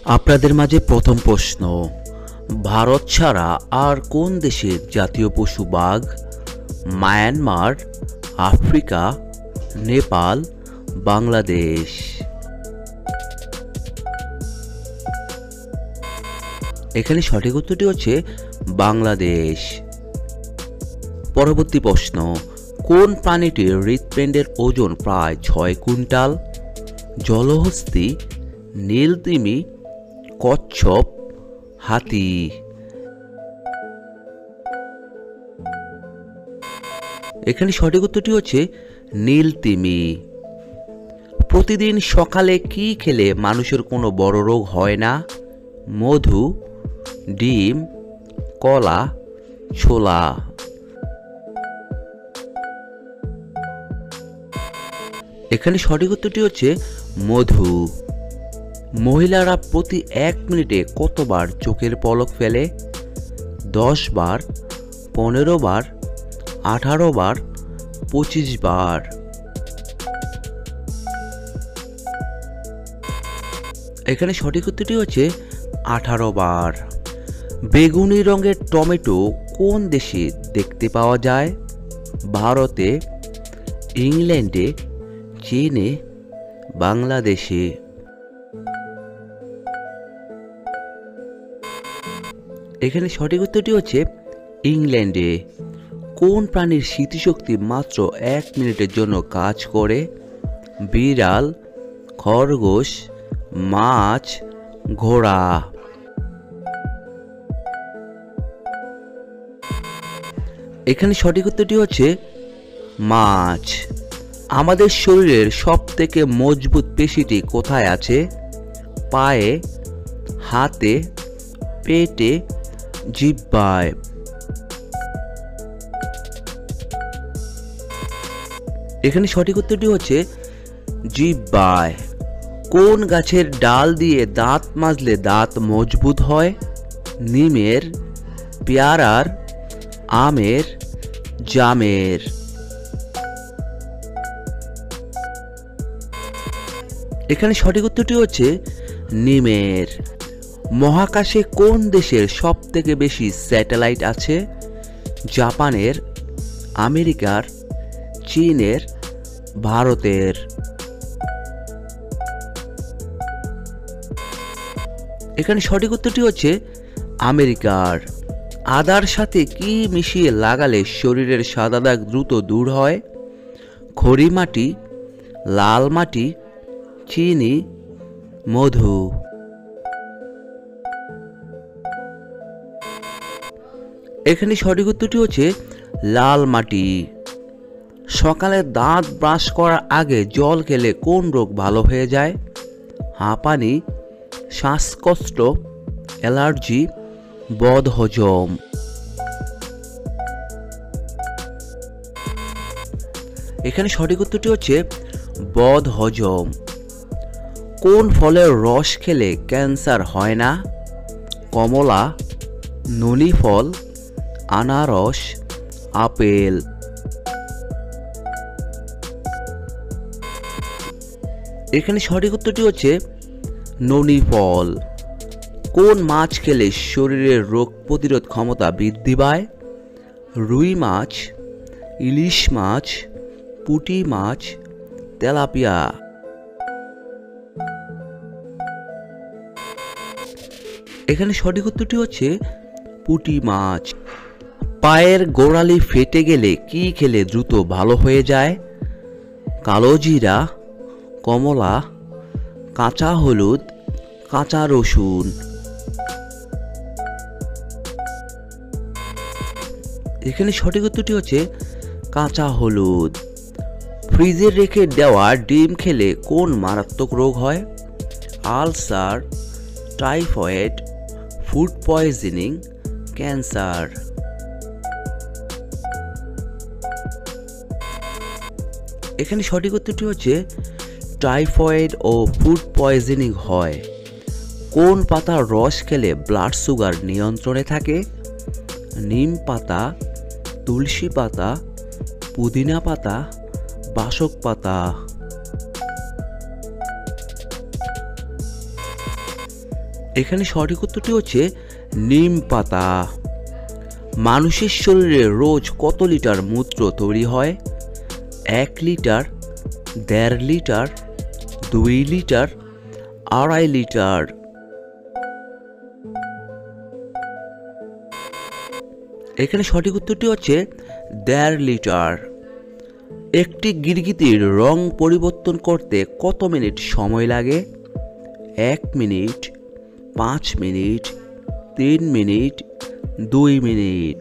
আপনাদের মাঝে প্রথম প্রশ্ন, ভারত ছাড়া আর কোন দেশের জাতীয় পশু বাঘ? Myanmar, Africa, Nepal, Bangladesh. এখানে সঠিক উত্তরটি হচ্ছে বাংলাদেশ। পরবর্তী প্রশ্ন, কোন প্রাণীটির হৃৎপিণ্ডের ওজন প্রায় 6 কুইন্টাল? জলহস্তী, নীলতিমি, কচ্ছপ, হাতি। এখানে সঠিক উত্তরটি হচ্ছে নীলতিমি। প্রতিদিন সকালে কি খেলে মানুষের কোনো বড় রোগ হয় না? মধু, ডিম, কলা, ছোলা। এখানে সঠিক উত্তরটি হচ্ছে মধু। মহিলারা প্রতি 1 মিনিটে কতবার চোখের পলক ফেলে? 10 বার, 15 বার, 18 বার, 25 বার। এখানে সঠিক উত্তরটি হচ্ছে 18 বার। বেগুনি রঙের টমেটো কোন দেশে দেখতে পাওয়া যায়? ভারতে, ইংল্যান্ডে, চীনে, বাংলাদেশে। এখানে সঠিক উত্তরটি হচ্ছে ইংল্যান্ডে। কোন প্রাণীর স্মৃতিশক্তি মাত্র 1 মিনিটের জন্য কাজ করে? বিড়াল, খরগোশ, মাছ, ঘোড়া। এখানে সঠিক উত্তরটি হচ্ছে মাছ। আমাদের শরীরের সবথেকে মজবুত পেশিটি কোথায় আছে? পায়ে, হাতে, পেটে, জিহ্বায়। এখানে সঠিক উত্তরটি হচ্ছে জিহ্বায়। কোন গাছের ডাল দিয়ে দাঁত মাজলে দাঁত মজবুত হয়? নিমের, পেয়ারার, আমের, জামের। এখানে সঠিক উত্তরটি হচ্ছে নিমের। মহাকাশে কোন দেশের সবথেকে বেশি স্যাটেলাইট আছে? জাপানের, আমেরিকার, চীনের, ভারতের। এখানে সঠিক উত্তরটি হচ্ছে আমেরিকার। আদার সাথে কি মিশিয়ে লাগালে শরীরের সাদা দাগ দ্রুত দূর হয়? খড়ি মাটি, লাল মাটি, চিনি, মধু। এখানে সঠিক উত্তরটি হচ্ছে লাল মাটি। সকালে দাঁত ব্রাশ করার আগে জল খেলে কোন রোগ ভালো হয়ে যায়? হাঁপানি, শ্বাসকষ্ট, অ্যালার্জি, বদহজম। এখানে সঠিক উত্তরটি হচ্ছে বদহজম। কোন ফলের রস খেলে ক্যান্সার হয় না? কমলা, ননি ফল, আনারস, আপেল। এখানে সঠিক উত্তরটি হচ্ছে ননি ফল। কোন মাছ খেলে শরীরের রোগ প্রতিরোধ ক্ষমতা বৃদ্ধি পায়? রুই মাছ, ইলিশ মাছ, পুঁটি মাছ, তেলাপিয়া। এখানে সঠিক উত্তরটি হচ্ছে পুঁটি মাছ। পায়ের গোড়ালি ফেটে গেলে কি খেলে দ্রুত ভালো হয়ে যায়? কালো জিরা, কমলা, কাঁচা হলুদ, কাঁচা রসুন। এখানে সঠিক উত্তরটি হচ্ছে কাঁচা হলুদ। ফ্রিজে রেখে দেওয়া ডিম খেলে কোন মারাত্মক রোগ হয়? Ulcer, typhoid, food poisoning, cancer. এখানে সঠিক উত্তরটি হচ্ছে টাইফয়েড ও ফুড পয়জনিং হয়। কোন পাতার রস খেলে ব্লাড সুগার নিয়ন্ত্রণে থাকে? নিম পাতা, তুলসী পাতা, পুদিনা পাতা, বাসক পাতা। এখানে সঠিক উত্তরটি হচ্ছে নিম পাতা। মানুষের শরীরে রোজ কত লিটার মূত্র তৈরি হয়? 1 লিটার, 1.5 লিটার, 2 লিটার, 2.5 লিটার। এখানে সঠিক উত্তরটি হচ্ছে 1.5 লিটার। একটি গিরগিটির রং পরিবর্তন করতে কত মিনিট সময় লাগে? 1 মিনিট, 5 মিনিট, 3 মিনিট, 2 মিনিট।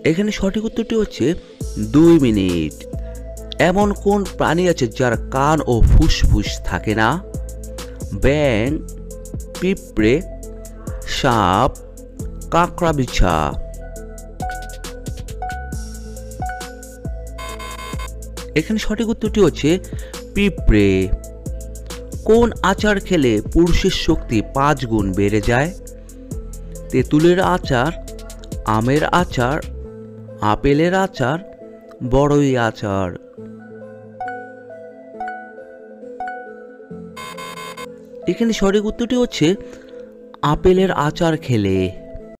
এখানে সঠিক উত্তরটি হচ্ছে 2 মিনিট। এমন কোন প্রাণী আছে যার কান ও ফুসফুস থাকে না? ব্যাঙ, পিঁপড়ে, সাপ, কাঁকড়াবিছা। এখানে সঠিক উত্তরটি হচ্ছে পিঁপড়ে। কোন আচার খেলে পুরুষের শক্তি 5 গুণ বেড়ে যায়? তেঁতুলের আচার, আমের আচার, আপেলের আচার, বড়ই আচার। এখানে সঠিক উত্তরটি হচ্ছে আপেলের আচার খেলে।